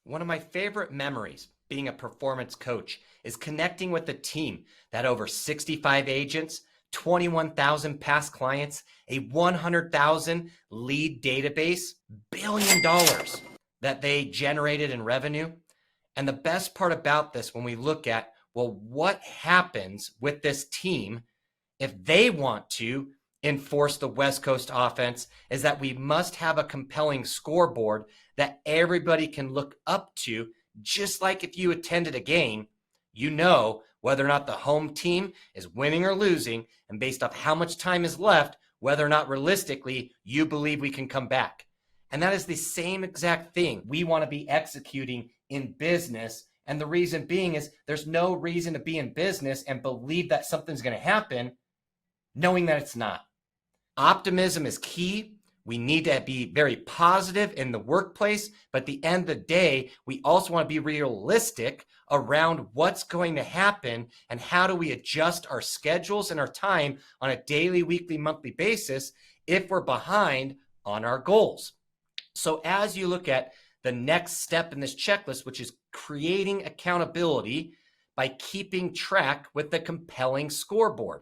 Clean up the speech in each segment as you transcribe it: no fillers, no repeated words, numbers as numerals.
One of my favorite memories being a performance coach is connecting with a team that over 65 agents, 21,000 past clients, a 100,000 lead database, $1 billion that they generated in revenue. And the best part about this, when we look at, well, what happens with this team if they want to enforce the West Coast offense, is that we must have a compelling scoreboard that everybody can look up to. Just like if you attended a game, you know whether or not the home team is winning or losing, and based off how much time is left, whether or not realistically you believe we can come back. And that is the same exact thing we want to be executing in business. And the reason being is there's no reason to be in business and believe that something's going to happen knowing that it's not. Optimism is key. We need to be very positive in the workplace, but at the end of the day, we also want to be realistic around what's going to happen and how do we adjust our schedules and our time on a daily, weekly, monthly basis if we're behind on our goals. So as you look at the next step in this checklist, which is creating accountability by keeping track with the compelling scoreboard.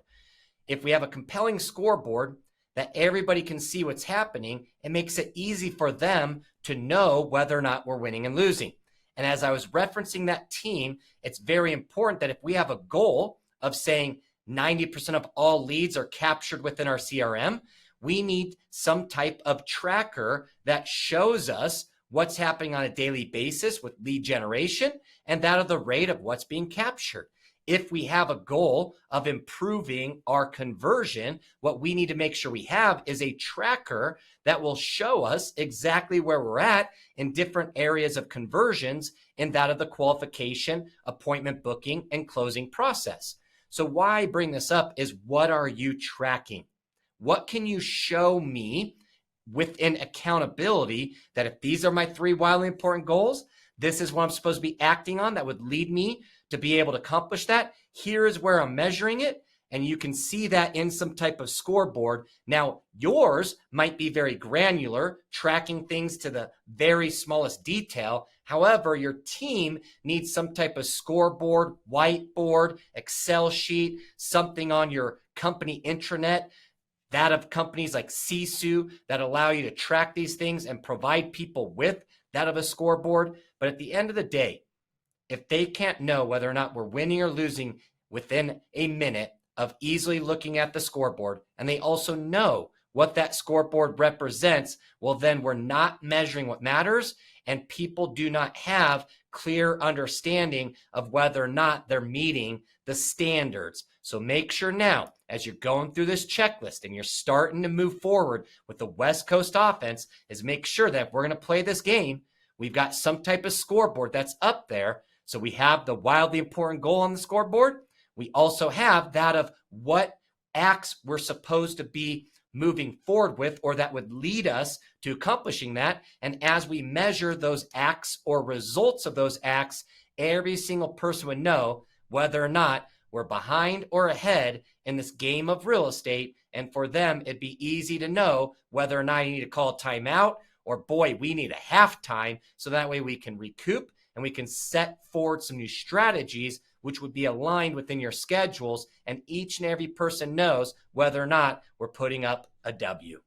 If we have a compelling scoreboard that everybody can see what's happening, it makes it easy for them to know whether or not we're winning and losing. And as I was referencing that team, it's very important that if we have a goal of saying 90% of all leads are captured within our CRM, we need some type of tracker that shows us what's happening on a daily basis with lead generation and that of the rate of what's being captured. If we have a goal of improving our conversion, what we need to make sure we have is a tracker that will show us exactly where we're at in different areas of conversions in that of the qualification, appointment booking, and closing process. So why I bring this up is, what are you tracking? What can you show me within accountability that if these are my 3 wildly important goals, this is what I'm supposed to be acting on that would lead me to be able to accomplish that. Here is where I'm measuring it. And you can see that in some type of scoreboard. Now, yours might be very granular, tracking things to the very smallest detail. However, your team needs some type of scoreboard, whiteboard, Excel sheet, something on your company intranet, that of companies like Sisu that allow you to track these things and provide people with that of a scoreboard. But at the end of the day, if they can't know whether or not we're winning or losing within a minute of easily looking at the scoreboard, and they also know what that scoreboard represents, well, then we're not measuring what matters, and people do not have clear understanding of whether or not they're meeting the standards. So make sure now, as you're going through this checklist and you're starting to move forward with the West Coast offense, is make sure that if we're going to play this game, we've got some type of scoreboard that's up there. So we have the wildly important goal on the scoreboard. We also have that of what acts we're supposed to be moving forward with, or that would lead us to accomplishing that. And as we measure those acts or results of those acts, every single person would know whether or not we're behind or ahead in this game of real estate. And for them, it'd be easy to know whether or not you need to call timeout, or boy, we need a halftime, so that way we can recoup and we can set forward some new strategies which would be aligned within your schedules, and each and every person knows whether or not we're putting up a W.